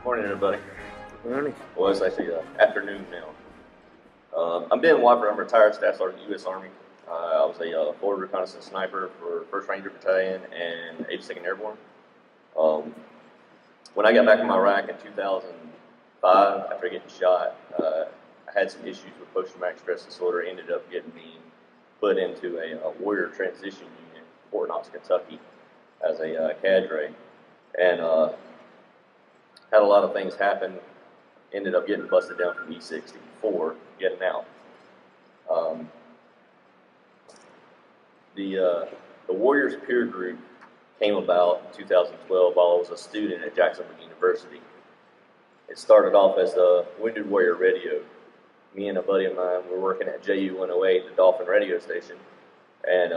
Morning, everybody. Morning. Well, it's actually afternoon now. I'm Ben Watford. I'm a retired Staff Sergeant in the U.S. Army. I was a forward reconnaissance sniper for 1st Ranger Battalion and 82nd Airborne. When I got back from Iraq in 2005, after getting shot, I had some issues with post-traumatic stress disorder. Ended up getting me put into a Warrior transition unit in Fort Knox, Kentucky, as a cadre, and had a lot of things happen. Ended up getting busted down from E64, getting out. The Warriors Peer Group came about in 2012 while I was a student at Jacksonville University. It started off as a Wounded Warrior radio. Me and a buddy of mine were working at JU 108, the Dolphin radio station, and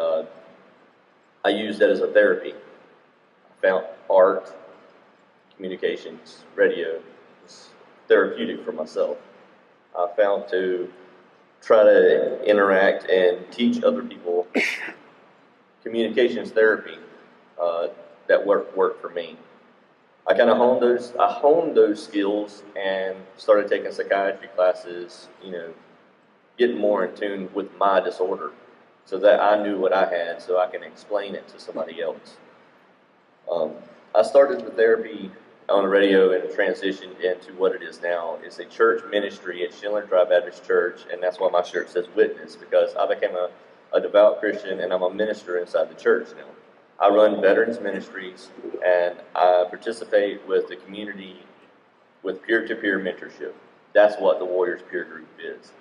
I used that as a therapy. I found art, communications, radio was therapeutic for myself. I found to try to interact and teach other people communications therapy that worked for me. I kind of honed those skills and started taking psychiatry classes, getting more in tune with my disorder so that I knew what I had so I can explain it to somebody else. I started the therapy on the radio and transitioned into what it is now. It's a church ministry at Schindler Dry Baptist Church, and that's why my shirt says Witness, because I became a devout Christian and I'm a minister inside the church now. I run veterans ministries and I participate with the community with peer-to-peer mentorship. That's what the Warriors Peer Group is.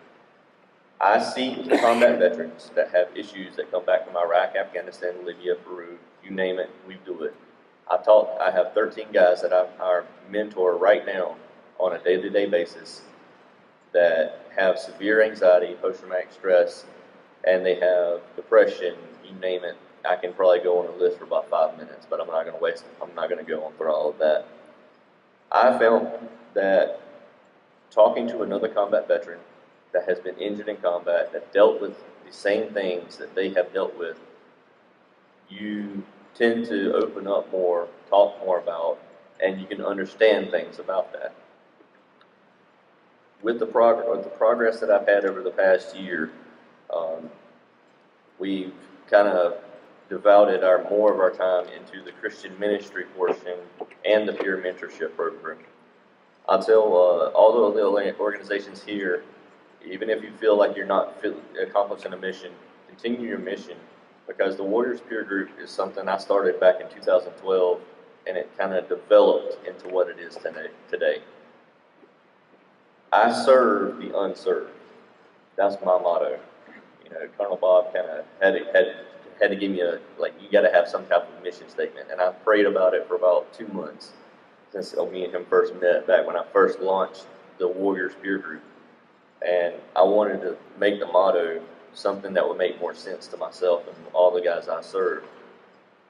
I seek combat veterans that have issues that come back from Iraq, Afghanistan, Libya, Peru, you name it, we do it. I have 13 guys that I mentor right now on a day-to-day basis that have severe anxiety, post-traumatic stress, and they have depression, you name it. I can probably go on a list for about 5 minutes, but I'm not going to go on through all of that. I found that talking to another combat veteran that has been injured in combat, that dealt with the same things that they have dealt with, you tend to open up more, talk more about, and you can understand things about that. With the progress that I've had over the past year, we've kind of devoted more of our time into the Christian ministry portion and the peer mentorship program. I'll tell all the organizations here, even if you feel like you're not accomplishing a mission, continue your mission, because the Warriors Peer Group is something I started back in 2012, and it kind of developed into what it is today. I serve the unserved. That's my motto. Colonel Bob kind of had to give me you got to have some type of mission statement, and I prayed about it for about 2 months since me and him first met back when I first launched the Warriors Peer Group, and I wanted to make the motto something that would make more sense to myself and all the guys I serve.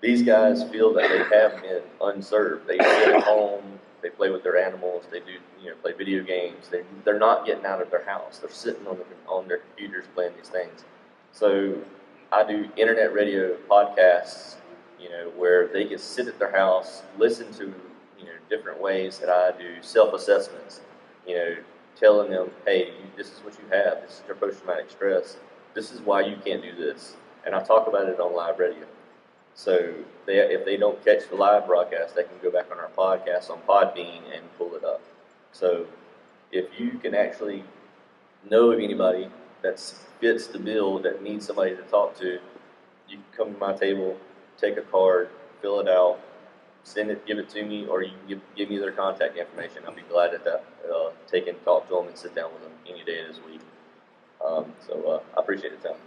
These guys feel that they have been unserved. They sit at home, they play with their animals, they do play video games. They're not getting out of their house. They're sitting on their computers playing these things. So I do internet radio podcasts, where they can sit at their house, listen to different ways that I do self-assessments, telling them, hey, this is what you have. This is your post-traumatic stress. This is why you can't do this. And I talk about it on live radio. So if they don't catch the live broadcast, they can go back on our podcast on Podbean and pull it up. So if you can actually know of anybody that fits the bill, that needs somebody to talk to, you can come to my table, take a card, fill it out, give it to me, or you can give me their contact information. I'll be glad to take and talk to them and sit down with them any day of this week. I appreciate the time.